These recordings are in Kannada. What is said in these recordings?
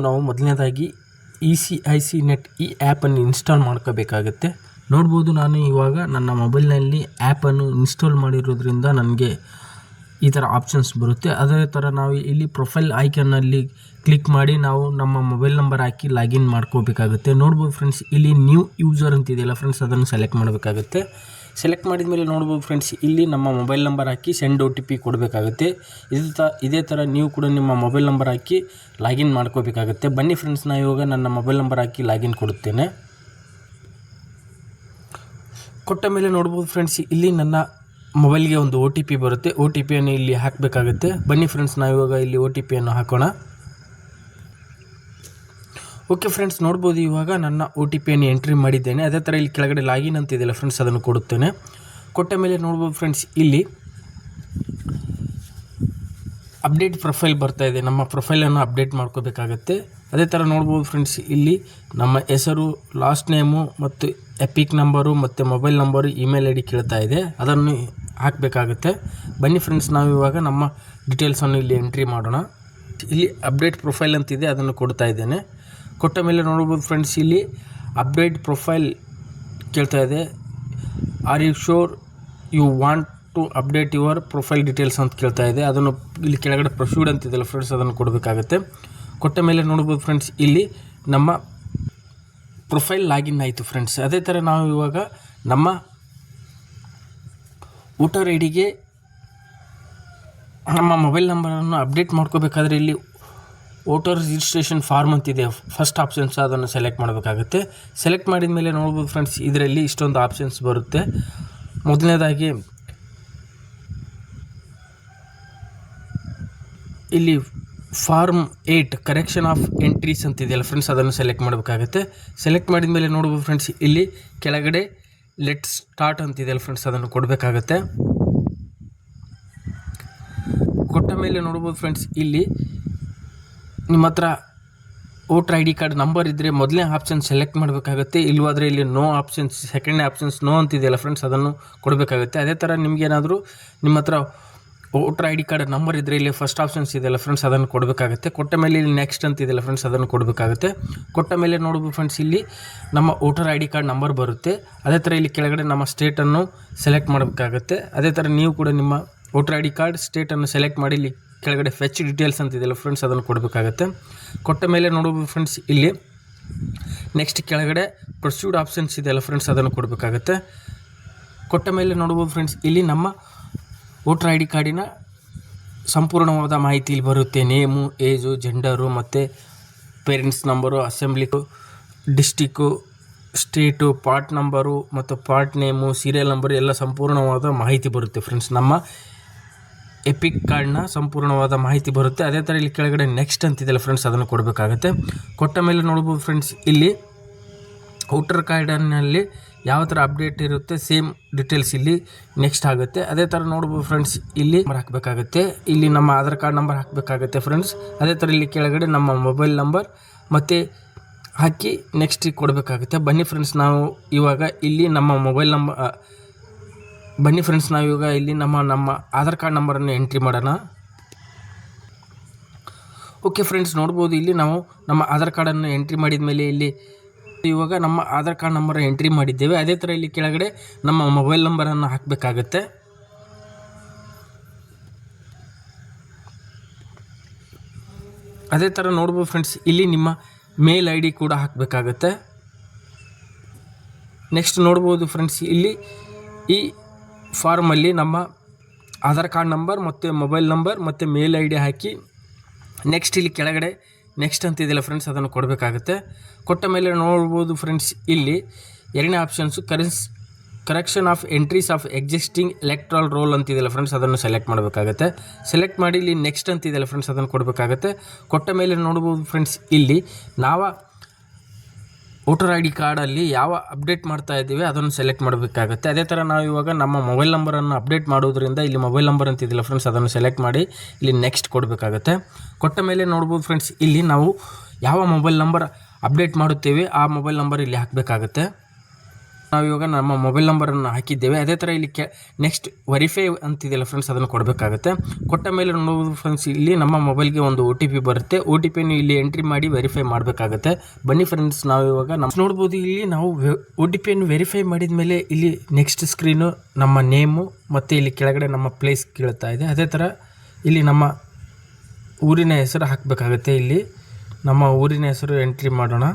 ನಾವು ಮೊದಲನೇದಾಗಿ ECIC ನೆಟ್ ಈ ಆ್ಯಪನ್ನು ಇನ್ಸ್ಟಾಲ್ ಮಾಡ್ಕೋಬೇಕಾಗುತ್ತೆ. ನೋಡ್ಬೋದು, ನಾನು ಇವಾಗ ನನ್ನ ಮೊಬೈಲ್ನಲ್ಲಿ ಆ್ಯಪನ್ನು ಇನ್ಸ್ಟಾಲ್ ಮಾಡಿರೋದ್ರಿಂದ ನನಗೆ ಈ ಥರ ಆಪ್ಷನ್ಸ್ ಬರುತ್ತೆ. ಅದೇ ಥರ ನಾವು ಇಲ್ಲಿ ಪ್ರೊಫೈಲ್ ಐಕನ್ನಲ್ಲಿ ಕ್ಲಿಕ್ ಮಾಡಿ ನಾವು ನಮ್ಮ ಮೊಬೈಲ್ ನಂಬರ್ ಹಾಕಿ ಲಾಗಿನ್ ಮಾಡ್ಕೋಬೇಕಾಗುತ್ತೆ. ನೋಡ್ಬೋದು ಫ್ರೆಂಡ್ಸ್, ಇಲ್ಲಿ ನ್ಯೂ ಯೂಸರ್ ಅಂತಿದೆಯಲ್ಲ ಫ್ರೆಂಡ್ಸ್, ಅದನ್ನು ಸೆಲೆಕ್ಟ್ ಮಾಡಬೇಕಾಗುತ್ತೆ. ಸೆಲೆಕ್ಟ್ ಮಾಡಿದ ಮೇಲೆ ನೋಡ್ಬೋದು ಫ್ರೆಂಡ್ಸ್, ಇಲ್ಲಿ ನಮ್ಮ ಮೊಬೈಲ್ ನಂಬರ್ ಹಾಕಿ ಸೆಂಡ್ OTP ಕೊಡಬೇಕಾಗುತ್ತೆ. ಇದೇ ಥರ ನೀವು ಕೂಡ ನಿಮ್ಮ ಮೊಬೈಲ್ ನಂಬರ್ ಹಾಕಿ ಲಾಗಿನ್ ಮಾಡ್ಕೋಬೇಕಾಗುತ್ತೆ. ಬನ್ನಿ ಫ್ರೆಂಡ್ಸ್, ನಾನು ಇವಾಗ ನನ್ನ ಮೊಬೈಲ್ ನಂಬರ್ ಹಾಕಿ ಲಾಗಿನ್ ಕೊಡುತ್ತೇನೆ. ಕೊಟ್ಟ ಮೇಲೆ ನೋಡ್ಬೋದು ಫ್ರೆಂಡ್ಸ್, ಇಲ್ಲಿ ನನ್ನ ಮೊಬೈಲ್ಗೆ ಒಂದು OTP ಬರುತ್ತೆ. OTPಯನ್ನು ಇಲ್ಲಿ ಹಾಕಬೇಕಾಗುತ್ತೆ. ಬನ್ನಿ ಫ್ರೆಂಡ್ಸ್, ನಾವು ಇವಾಗ ಇಲ್ಲಿ OTPಯನ್ನು ಹಾಕೋಣ. ಓಕೆ ಫ್ರೆಂಡ್ಸ್, ನೋಡ್ಬೋದು ಇವಾಗ ನನ್ನ OTPಯನ್ನು ಎಂಟ್ರಿ ಮಾಡಿದ್ದೇನೆ. ಅದೇ ಥರ ಇಲ್ಲಿ ಕೆಳಗಡೆ ಲಾಗಿನ್ ಅಂತಿದೆಯಲ್ಲ ಫ್ರೆಂಡ್ಸ್, ಅದನ್ನು ಕೊಡುತ್ತೇನೆ. ಕೊಟ್ಟ ಮೇಲೆ ನೋಡ್ಬೋದು ಫ್ರೆಂಡ್ಸ್, ಇಲ್ಲಿ ಅಪ್ಡೇಟ್ ಪ್ರೊಫೈಲ್ ಬರ್ತಾ ಇದೆ. ನಮ್ಮ ಪ್ರೊಫೈಲನ್ನು ಅಪ್ಡೇಟ್ ಮಾಡ್ಕೋಬೇಕಾಗತ್ತೆ. ಅದೇ ಥರ ನೋಡ್ಬೋದು ಫ್ರೆಂಡ್ಸ್, ಇಲ್ಲಿ ನಮ್ಮ ಹೆಸರು, ಲಾಸ್ಟ್ ನೇಮು ಮತ್ತು ಎಪಿಕ್ ನಂಬರು ಮತ್ತು ಮೊಬೈಲ್ ನಂಬರು, ಇಮೇಲ್ ID ಕೇಳ್ತಾ ಇದೆ. ಅದನ್ನು ಹಾಕಬೇಕಾಗುತ್ತೆ. ಬನ್ನಿ ಫ್ರೆಂಡ್ಸ್, ನಾವು ಇವಾಗ ನಮ್ಮ ಡೀಟೇಲ್ಸನ್ನು ಇಲ್ಲಿ ಎಂಟ್ರಿ ಮಾಡೋಣ. ಇಲ್ಲಿ ಅಪ್ಡೇಟ್ ಪ್ರೊಫೈಲ್ ಅಂತಿದೆ, ಅದನ್ನು ಕೊಡ್ತಾ ಇದ್ದೇನೆ. ಕೊಟ್ಟ ಮೇಲೆ ನೋಡ್ಬೋದು ಫ್ರೆಂಡ್ಸ್, ಇಲ್ಲಿ ಅಪ್ಡೇಟ್ ಪ್ರೊಫೈಲ್ ಕೇಳ್ತಾ ಇದೆ. Are you sure you want to update your profile details ಅಂತ ಕೇಳ್ತಾ ಇದೆ. ಅದನ್ನು ಇಲ್ಲಿ ಕೆಳಗಡೆ ಪ್ರೊಸೀಡ್ ಅಂತಿದೆಯಲ್ಲ ಫ್ರೆಂಡ್ಸ್, ಅದನ್ನು ಕೊಡಬೇಕಾಗುತ್ತೆ. ಕೊಟ್ಟ ಮೇಲೆ ನೋಡ್ಬೋದು ಫ್ರೆಂಡ್ಸ್, ಇಲ್ಲಿ ನಮ್ಮ ಪ್ರೊಫೈಲ್ ಲಾಗಿನ್ ಆಯಿತು ಫ್ರೆಂಡ್ಸ್. ಅದೇ ಥರ ನಾವು ಇವಾಗ ನಮ್ಮ ವೋಟರ್ ಐಡಿಗೆ ನಮ್ಮ ಮೊಬೈಲ್ ನಂಬರನ್ನು ಅಪ್ಡೇಟ್ ಮಾಡ್ಕೋಬೇಕಾದ್ರೆ ಇಲ್ಲಿ ವೋಟರ್ ರಿಜಿಸ್ಟ್ರೇಷನ್ ಫಾರ್ಮ್ ಅಂತಿದೆ, ಫಸ್ಟ್ ಆಪ್ಷನ್ಸ್, ಅದನ್ನು ಸೆಲೆಕ್ಟ್ ಮಾಡಬೇಕಾಗುತ್ತೆ. ಸೆಲೆಕ್ಟ್ ಮಾಡಿದ ಮೇಲೆ ನೋಡ್ಬೋದು ಫ್ರೆಂಡ್ಸ್, ಇದರಲ್ಲಿ ಇಷ್ಟೊಂದು ಆಪ್ಷನ್ಸ್ ಬರುತ್ತೆ. ಮೊದಲನೇದಾಗಿ ಇಲ್ಲಿ ಫಾರ್ಮ್ 8 ಕರೆಕ್ಷನ್ ಆಫ್ ಎಂಟ್ರೀಸ್ ಅಂತಿದೆಯಲ್ಲ ಫ್ರೆಂಡ್ಸ್, ಅದನ್ನು ಸೆಲೆಕ್ಟ್ ಮಾಡಬೇಕಾಗುತ್ತೆ. ಸೆಲೆಕ್ಟ್ ಮಾಡಿದ ಮೇಲೆ ನೋಡ್ಬೋದು ಫ್ರೆಂಡ್ಸ್, ಇಲ್ಲಿ ಕೆಳಗಡೆ ಲೆಟ್ ಸ್ಟಾರ್ಟ್ ಅಂತಿದೆಯಲ್ಲ ಫ್ರೆಂಡ್ಸ್, ಅದನ್ನು ಕೊಡಬೇಕಾಗುತ್ತೆ. ಕೊಟ್ಟ ಮೇಲೆ ನೋಡ್ಬೋದು ಫ್ರೆಂಡ್ಸ್, ಇಲ್ಲಿ ನಿಮ್ಮ ಹತ್ರ ವೋಟರ್ ID ಕಾರ್ಡ್ ನಂಬರ್ ಇದ್ದರೆ ಮೊದಲನೇ ಆಪ್ಷನ್ ಸೆಲೆಕ್ಟ್ ಮಾಡಬೇಕಾಗುತ್ತೆ. ಇಲ್ಲವಾದರೆ ಇಲ್ಲಿ ನೋ ಆಪ್ಷನ್ಸ್, ಸೆಕೆಂಡ್ನೇ ಆಪ್ಷನ್ಸ್ ನೋ ಅಂತಿದೆಯಲ್ಲ ಫ್ರೆಂಡ್ಸ್, ಅದನ್ನು ಕೊಡಬೇಕಾಗುತ್ತೆ. ಅದೇ ಥರ ನಿಮಗೇನಾದರೂ ನಿಮ್ಮ ಹತ್ರ ವೋಟರ್ ID ಕಾರ್ಡ್ ನಂಬರ್ ಇದ್ದರೆ ಇಲ್ಲಿ ಫಸ್ಟ್ ಆಪ್ಷನ್ಸ್ ಇದೆಯಲ್ಲ ಫ್ರೆಂಡ್ಸ್, ಅದನ್ನು ಕೊಡಬೇಕಾಗುತ್ತೆ. ಕೊಟ್ಟ ಮೇಲೆ ಇಲ್ಲಿ ನೆಕ್ಸ್ಟ್ ಅಂತಿದೆಯಲ್ಲ ಫ್ರೆಂಡ್ಸ್, ಅದನ್ನು ಕೊಡಬೇಕಾಗುತ್ತೆ. ಕೊಟ್ಟ ಮೇಲೆ ನೋಡ್ಬೋದು ಫ್ರೆಂಡ್ಸ್, ಇಲ್ಲಿ ನಮ್ಮ ವೋಟರ್ ID ಕಾರ್ಡ್ ನಂಬರ್ ಬರುತ್ತೆ. ಅದೇ ಥರ ಇಲ್ಲಿ ಕೆಳಗಡೆ ನಮ್ಮ ಸ್ಟೇಟನ್ನು ಸೆಲೆಕ್ಟ್ ಮಾಡಬೇಕಾಗುತ್ತೆ. ಅದೇ ಥರ ನೀವು ಕೂಡ ನಿಮ್ಮ ವೋಟರ್ ID ಕಾರ್ಡ್ ಸ್ಟೇಟನ್ನು ಸೆಲೆಕ್ಟ್ ಮಾಡಿ ಇಲ್ಲಿ ಕೆಳಗಡೆ ಫೆಚ್ ಡೀಟೇಲ್ಸ್ ಅಂತಿದೆಯಲ್ಲ ಫ್ರೆಂಡ್ಸ್, ಅದನ್ನು ಕೊಡಬೇಕಾಗುತ್ತೆ. ಕೊಟ್ಟ ಮೇಲೆ ನೋಡ್ಬೋದು ಫ್ರೆಂಡ್ಸ್, ಇಲ್ಲಿ ನೆಕ್ಸ್ಟ್ ಕೆಳಗಡೆ ಪ್ರೊಸೀಡ್ ಆಪ್ಷನ್ಸ್ ಇದೆಯಲ್ಲ ಫ್ರೆಂಡ್ಸ್, ಅದನ್ನು ಕೊಡಬೇಕಾಗುತ್ತೆ. ಕೊಟ್ಟ ಮೇಲೆ ನೋಡ್ಬೋದು ಫ್ರೆಂಡ್ಸ್, ಇಲ್ಲಿ ನಮ್ಮ ವೋಟರ್ ID ಕಾರ್ಡಿನ ಸಂಪೂರ್ಣವಾದ ಮಾಹಿತಿ ಇಲ್ಲಿ ಬರುತ್ತೆ. ನೇಮು, ಏಜು, ಜೆಂಡರು ಮತ್ತು parents number, assembly, district, state, part number ಮತ್ತು ಪಾರ್ಟ್ ನೇಮು, ಸೀರಿಯಲ್ ನಂಬರು ಎಲ್ಲ ಸಂಪೂರ್ಣವಾದ ಮಾಹಿತಿ ಬರುತ್ತೆ ಫ್ರೆಂಡ್ಸ್. ನಮ್ಮ ಎಪಿಕ್ ಕಾರ್ಡ್ನ ಸಂಪೂರ್ಣವಾದ ಮಾಹಿತಿ ಬರುತ್ತೆ. ಅದೇ ಥರ ಇಲ್ಲಿ ಕೆಳಗಡೆ ನೆಕ್ಸ್ಟ್ ಅಂತಿದೆಯಲ್ಲ ಫ್ರೆಂಡ್ಸ್, ಅದನ್ನು ಕೊಡಬೇಕಾಗುತ್ತೆ. ಕೊಟ್ಟ ಮೇಲೆ ನೋಡ್ಬೋದು ಫ್ರೆಂಡ್ಸ್, ಇಲ್ಲಿ ವೋಟರ್ ಕಾರ್ಡ್ನಲ್ಲಿ ಯಾವ ಥರ ಅಪ್ಡೇಟ್ ಇರುತ್ತೆ ಸೇಮ್ ಡೀಟೇಲ್ಸ್ ಇಲ್ಲಿ ನೆಕ್ಸ್ಟ್ ಆಗುತ್ತೆ. ಅದೇ ಥರ ನೋಡ್ಬೋದು ಫ್ರೆಂಡ್ಸ್, ಇಲ್ಲಿ ನಂಬರ್ ಹಾಕಬೇಕಾಗುತ್ತೆ. ಇಲ್ಲಿ ನಮ್ಮ ಆಧಾರ್ ಕಾರ್ಡ್ ನಂಬರ್ ಹಾಕಬೇಕಾಗುತ್ತೆ ಫ್ರೆಂಡ್ಸ್. ಅದೇ ಥರ ಇಲ್ಲಿ ಕೆಳಗಡೆ ನಮ್ಮ ಮೊಬೈಲ್ ನಂಬರ್ ಮತ್ತು ಹಾಕಿ ನೆಕ್ಸ್ಟ್ ಕೊಡಬೇಕಾಗುತ್ತೆ. ಬನ್ನಿ ಫ್ರೆಂಡ್ಸ್, ನಾವು ಇವಾಗ ಇಲ್ಲಿ ನಮ್ಮ ಮೊಬೈಲ್ ನಂಬರ್ ಇಲ್ಲಿ ನಮ್ಮ ಆಧಾರ್ ಕಾರ್ಡ್ ನಂಬರನ್ನು ಎಂಟ್ರಿ ಮಾಡೋಣ. ಓಕೆ ಫ್ರೆಂಡ್ಸ್, ನೋಡ್ಬೋದು ಇಲ್ಲಿ ನಾವು ನಮ್ಮ ಆಧಾರ್ ಕಾರ್ಡನ್ನು ಎಂಟ್ರಿ ಮಾಡಿದ ಮೇಲೆ ಇಲ್ಲಿ ಇವಾಗ ನಮ್ಮ ಆಧಾರ್ ಕಾರ್ಡ್ ನಂಬರ್ ಎಂಟ್ರಿ ಮಾಡಿದ್ದೇವೆ. ಅದೇ ಥರ ಇಲ್ಲಿ ಕೆಳಗಡೆ ನಮ್ಮ ಮೊಬೈಲ್ ನಂಬರನ್ನು ಹಾಕಬೇಕಾಗುತ್ತೆ. ಅದೇ ಥರ ನೋಡ್ಬೋದು ಫ್ರೆಂಡ್ಸ್, ಇಲ್ಲಿ ನಿಮ್ಮ ಮೇಲ್ ID ಕೂಡ ಹಾಕಬೇಕಾಗುತ್ತೆ. ನೆಕ್ಸ್ಟ್ ನೋಡ್ಬೋದು ಫ್ರೆಂಡ್ಸ್, ಇಲ್ಲಿ ಈ ಫಾರ್ಮಲ್ಲಿ ನಮ್ಮ ಆಧಾರ್ ಕಾರ್ಡ್ ನಂಬರ್ ಮತ್ತು ಮೊಬೈಲ್ ನಂಬರ್ ಮತ್ತು ಮೇಲ್ ID ಹಾಕಿ ನೆಕ್ಸ್ಟ್ ಇಲ್ಲಿ ಕೆಳಗಡೆ ನೆಕ್ಸ್ಟ್ ಅಂತಿದೆಯಲ್ಲ ಫ್ರೆಂಡ್ಸ್, ಅದನ್ನು ಕೊಡಬೇಕಾಗುತ್ತೆ. ಕೊಟ್ಟ ಮೇಲೆ ನೋಡ್ಬೋದು ಫ್ರೆಂಡ್ಸ್, ಇಲ್ಲಿ ಎರಡನೇ options correction of entries of existing electoral roll ಅಂತಿದೆಯಲ್ಲ ಫ್ರೆಂಡ್ಸ್, ಅದನ್ನು ಸೆಲೆಕ್ಟ್ ಮಾಡಬೇಕಾಗುತ್ತೆ. ಸೆಲೆಕ್ಟ್ ಮಾಡಿ ಇಲ್ಲಿ ನೆಕ್ಸ್ಟ್ ಅಂತಿದೆಯಲ್ಲ ಫ್ರೆಂಡ್ಸ್, ಅದನ್ನು ಕೊಡಬೇಕಾಗುತ್ತೆ. ಕೊಟ್ಟ ಮೇಲೆ ನೋಡ್ಬೋದು ಫ್ರೆಂಡ್ಸ್, ಇಲ್ಲಿ ನಾವು ವೋಟರ್ ID ಕಾರ್ಡಲ್ಲಿ ಯಾವ ಅಪ್ಡೇಟ್ ಮಾಡ್ತಾ ಇದ್ದೀವಿ ಅದನ್ನು ಸೆಲೆಕ್ಟ್ ಮಾಡಬೇಕಾಗುತ್ತೆ. ಅದೇ ಥರ ನಾವು ಇವಾಗ ನಮ್ಮ ಮೊಬೈಲ್ ನಂಬರನ್ನು ಅಪ್ಡೇಟ್ ಮಾಡೋದ್ರಿಂದ ಇಲ್ಲಿ ಮೊಬೈಲ್ ನಂಬರ್ ಅಂತಿದ್ದಿಲ್ಲ ಫ್ರೆಂಡ್ಸ್, ಅದನ್ನು ಸೆಲೆಕ್ಟ್ ಮಾಡಿ ಇಲ್ಲಿ ನೆಕ್ಸ್ಟ್ ಕೊಡಬೇಕಾಗುತ್ತೆ. ಕೊಟ್ಟ ಮೇಲೆ ನೋಡ್ಬೋದು ಫ್ರೆಂಡ್ಸ್, ಇಲ್ಲಿ ನಾವು ಯಾವ ಮೊಬೈಲ್ ನಂಬರ್ ಅಪ್ಡೇಟ್ ಮಾಡುತ್ತೇವೆ ಆ ಮೊಬೈಲ್ ನಂಬರ್ ಇಲ್ಲಿ ಹಾಕಬೇಕಾಗುತ್ತೆ. ನಾವಿವಾಗ ನಮ್ಮ ಮೊಬೈಲ್ ನಂಬರನ್ನು ಹಾಕಿದ್ದೇವೆ. ಅದೇ ಥರ ಇಲ್ಲಿ ನೆಕ್ಸ್ಟ್ ವೆರಿಫೈ ಅಂತಿದೆಯಲ್ಲ ಫ್ರೆಂಡ್ಸ್, ಅದನ್ನು ಕೊಡಬೇಕಾಗುತ್ತೆ. ಕೊಟ್ಟ ಮೇಲೆ ನೋಡುವುದು ಫ್ರೆಂಡ್ಸ್, ಇಲ್ಲಿ ನಮ್ಮ ಮೊಬೈಲ್ಗೆ ಒಂದು OTP ಬರುತ್ತೆ. OTPಯನ್ನು ಇಲ್ಲಿ ಎಂಟ್ರಿ ಮಾಡಿ ವೆರಿಫೈ ಮಾಡಬೇಕಾಗುತ್ತೆ. ಬನ್ನಿ ಫ್ರೆಂಡ್ಸ್, ನಾವಿವಾಗ ನೋಡ್ಬೋದು, ಇಲ್ಲಿ ನಾವು OTPಯನ್ನು ವೆರಿಫೈ ಮಾಡಿದ ಮೇಲೆ ಇಲ್ಲಿ ನೆಕ್ಸ್ಟ್ ಸ್ಕ್ರೀನು ನಮ್ಮ ನೇಮು ಮತ್ತು ಇಲ್ಲಿ ಕೆಳಗಡೆ ನಮ್ಮ ಪ್ಲೇಸ್ ಕೇಳ್ತಾ ಇದೆ. ಅದೇ ಥರ ಇಲ್ಲಿ ನಮ್ಮ ಊರಿನ ಹೆಸರು ಹಾಕಬೇಕಾಗುತ್ತೆ. ಇಲ್ಲಿ ನಮ್ಮ ಊರಿನ ಹೆಸರು ಎಂಟ್ರಿ ಮಾಡೋಣ.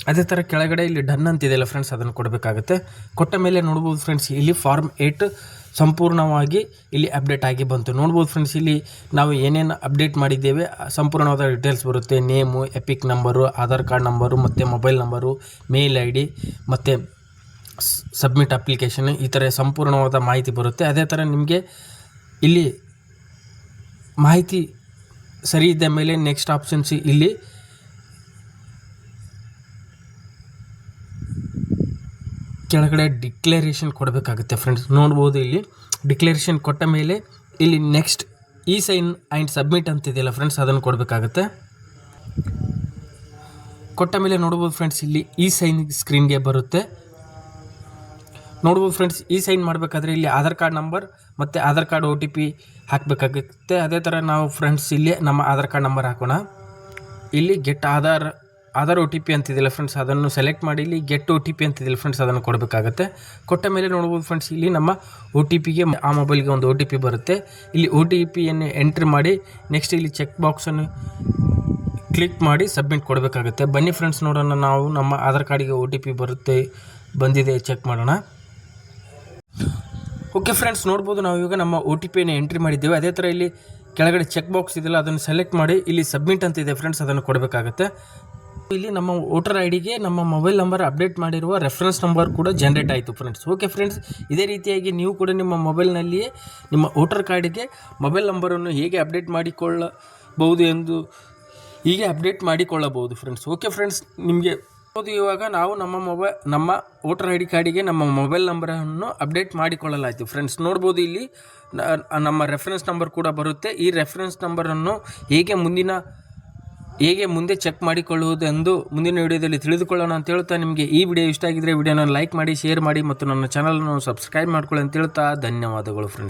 ಅದೇ ಥರ ಕೆಳಗಡೆ ಇಲ್ಲಿ ಡನ್ ಅಂತಿದೆಯಲ್ಲ ಫ್ರೆಂಡ್ಸ್, ಅದನ್ನು ಕೊಡಬೇಕಾಗುತ್ತೆ. ಕೊಟ್ಟ ಮೇಲೆ ನೋಡ್ಬೋದು ಫ್ರೆಂಡ್ಸ್, ಇಲ್ಲಿ ಫಾರ್ಮ್ 8 ಸಂಪೂರ್ಣವಾಗಿ ಇಲ್ಲಿ ಅಪ್ಡೇಟ್ ಆಗಿ ಬಂತು. ನೋಡ್ಬೋದು ಫ್ರೆಂಡ್ಸ್, ಇಲ್ಲಿ ನಾವು ಏನೇನು ಅಪ್ಡೇಟ್ ಮಾಡಿದ್ದೇವೆ ಸಂಪೂರ್ಣವಾದ ಡೀಟೇಲ್ಸ್ ಬರುತ್ತೆ. Name, EPIC number, Aadhaar card number ಮತ್ತು ಮೊಬೈಲ್ ನಂಬರು, ಮೇಲ್ ID ಮತ್ತು ಸಬ್ಮಿಟ್ ಅಪ್ಲಿಕೇಶನ್, ಈ ಥರ ಸಂಪೂರ್ಣವಾದ ಮಾಹಿತಿ ಬರುತ್ತೆ. ಅದೇ ಥರ ನಿಮಗೆ ಇಲ್ಲಿ ಮಾಹಿತಿ ಸರಿ ಇದ್ದ ಮೇಲೆ ನೆಕ್ಸ್ಟ್ ಆಪ್ಷನ್ಸ್ ಇಲ್ಲಿ ಕೆಳಗಡೆ ಡಿಕ್ಲರೇಷನ್ ಕೊಡಬೇಕಾಗುತ್ತೆ ಫ್ರೆಂಡ್ಸ್. ನೋಡ್ಬೋದು, ಇಲ್ಲಿ ಡಿಕ್ಲರೇಷನ್ ಕೊಟ್ಟ ಮೇಲೆ ಇಲ್ಲಿ ನೆಕ್ಸ್ಟ್ ಸೈನ್ ಆ್ಯಂಡ್ ಸಬ್ಮಿಟ್ ಅಂತಿದೆಯಲ್ಲ ಫ್ರೆಂಡ್ಸ್, ಅದನ್ನು ಕೊಡಬೇಕಾಗುತ್ತೆ. ಕೊಟ್ಟ ಮೇಲೆ ನೋಡ್ಬೋದು ಫ್ರೆಂಡ್ಸ್, ಇಲ್ಲಿ ಸೈನ್ ಸ್ಕ್ರೀನ್ಗೆ ಬರುತ್ತೆ. ನೋಡ್ಬೋದು ಫ್ರೆಂಡ್ಸ್, ಸೈನ್ ಮಾಡಬೇಕಾದ್ರೆ ಇಲ್ಲಿ ಆಧಾರ್ ಕಾರ್ಡ್ ನಂಬರ್ ಮತ್ತು ಆಧಾರ್ ಕಾರ್ಡ್ OTP ಹಾಕಬೇಕಾಗುತ್ತೆ. ಅದೇ ಥರ ನಾವು ಫ್ರೆಂಡ್ಸ್ ಇಲ್ಲಿ ನಮ್ಮ ಆಧಾರ್ ಕಾರ್ಡ್ ನಂಬರ್ ಹಾಕೋಣ. ಇಲ್ಲಿ ಗೆಟ್ ಆಧಾರ್ OTP ಅಂತಿದೆಯಲ್ಲ ಫ್ರೆಂಡ್ಸ್, ಅದನ್ನು ಸೆಲೆಕ್ಟ್ ಮಾಡಿ ಇಲ್ಲಿ ಗೆಟ್ OTP ಅಂತಿದೆಯಲ್ಲ ಫ್ರೆಂಡ್ಸ್, ಅದನ್ನು ಕೊಡಬೇಕಾಗುತ್ತೆ. ಕೊಟ್ಟ ಮೇಲೆ ನೋಡ್ಬೋದು ಫ್ರೆಂಡ್ಸ್, ಇಲ್ಲಿ ನಮ್ಮ OTPಗೆ ಆ ಮೊಬೈಲ್ಗೆ ಒಂದು OTP ಬರುತ್ತೆ. ಇಲ್ಲಿ OTPಯನ್ನು ಎಂಟ್ರಿ ಮಾಡಿ ನೆಕ್ಸ್ಟ್ ಇಲ್ಲಿ ಚೆಕ್ ಬಾಕ್ಸನ್ನು ಕ್ಲಿಕ್ ಮಾಡಿ ಸಬ್ಮಿಟ್ ಕೊಡಬೇಕಾಗುತ್ತೆ. ಬನ್ನಿ ಫ್ರೆಂಡ್ಸ್, ನೋಡೋಣ ನಾವು ನಮ್ಮ ಆಧಾರ್ ಕಾರ್ಡಿಗೆ OTP ಬಂದಿದೆ ಚೆಕ್ ಮಾಡೋಣ. ಓಕೆ ಫ್ರೆಂಡ್ಸ್, ನೋಡ್ಬೋದು ನಾವು ಇವಾಗ ನಮ್ಮ OTPಯನ್ನು ಎಂಟ್ರಿ ಮಾಡಿದ್ದೇವೆ. ಅದೇ ಥರ ಇಲ್ಲಿ ಕೆಳಗಡೆ ಚೆಕ್ ಬಾಕ್ಸ್ ಇದೆಯಲ್ಲ, ಅದನ್ನು ಸೆಲೆಕ್ಟ್ ಮಾಡಿ ಇಲ್ಲಿ ಸಬ್ಮಿಟ್ ಅಂತಿದೆ ಫ್ರೆಂಡ್ಸ್, ಅದನ್ನು ಕೊಡಬೇಕಾಗುತ್ತೆ. ಇಲ್ಲಿ ನಮ್ಮ ವೋಟರ್ ಐಡಿಗೆ ನಮ್ಮ ಮೊಬೈಲ್ ನಂಬರ್ ಅಪ್ಡೇಟ್ ಮಾಡಿರುವ ರೆಫರೆನ್ಸ್ ನಂಬರ್ ಕೂಡ ಜನರೇಟ್ ಆಯಿತು ಫ್ರೆಂಡ್ಸ್. ಓಕೆ ಫ್ರೆಂಡ್ಸ್, ಇದೇ ರೀತಿಯಾಗಿ ನೀವು ಕೂಡ ನಿಮ್ಮ ಮೊಬೈಲ್ನಲ್ಲಿಯೇ ನಿಮ್ಮ ವೋಟರ್ ಕಾರ್ಡಿಗೆ ಮೊಬೈಲ್ ನಂಬರನ್ನು ಹೇಗೆ ಅಪ್ಡೇಟ್ ಮಾಡಿಕೊಳ್ಳಬಹುದು ಎಂದು ಹೀಗೆ ಅಪ್ಡೇಟ್ ಮಾಡಿಕೊಳ್ಳಬಹುದು ಫ್ರೆಂಡ್ಸ್. ಓಕೆ ಫ್ರೆಂಡ್ಸ್, ನಿಮಗೆ ಇವಾಗ ನಾವು ನಮ್ಮ ವೋಟರ್ ID ಕಾರ್ಡಿಗೆ ನಮ್ಮ ಮೊಬೈಲ್ ನಂಬರನ್ನು ಅಪ್ಡೇಟ್ ಮಾಡಿಕೊಳ್ಳಲಾಯಿತು ಫ್ರೆಂಡ್ಸ್. ನೋಡ್ಬೋದು, ಇಲ್ಲಿ ನಮ್ಮ ರೆಫರೆನ್ಸ್ ನಂಬರ್ ಕೂಡ ಬರುತ್ತೆ. ಈ ರೆಫರೆನ್ಸ್ ನಂಬರನ್ನು ಹೇಗೆ ಮುಂದೆ ಚೆಕ್ ಮಾಡಿಕೊಳ್ಳುವುದೆಂದು ಮುಂದಿನ ವಿಡಿಯೋದಲ್ಲಿ ತಿಳಿದುಕೊಳ್ಳೋಣ ಅಂತ ಹೇಳ್ತಾ, ನಿಮಗೆ ಈ ವಿಡಿಯೋ ಇಷ್ಟ ಆಗಿದ್ದರೆ ವಿಡಿಯೋನ ಲೈಕ್ ಮಾಡಿ, ಶೇರ್ ಮಾಡಿ ಮತ್ತು ನನ್ನ ಚಾನಲನ್ನು ಸಬ್ಸ್ಕ್ರೈಬ್ ಮಾಡ್ಕೊಳ್ಳಿ ಅಂತ ಹೇಳ್ತಾ ಧನ್ಯವಾದಗಳು ಫ್ರೆಂಡ್ಸ್.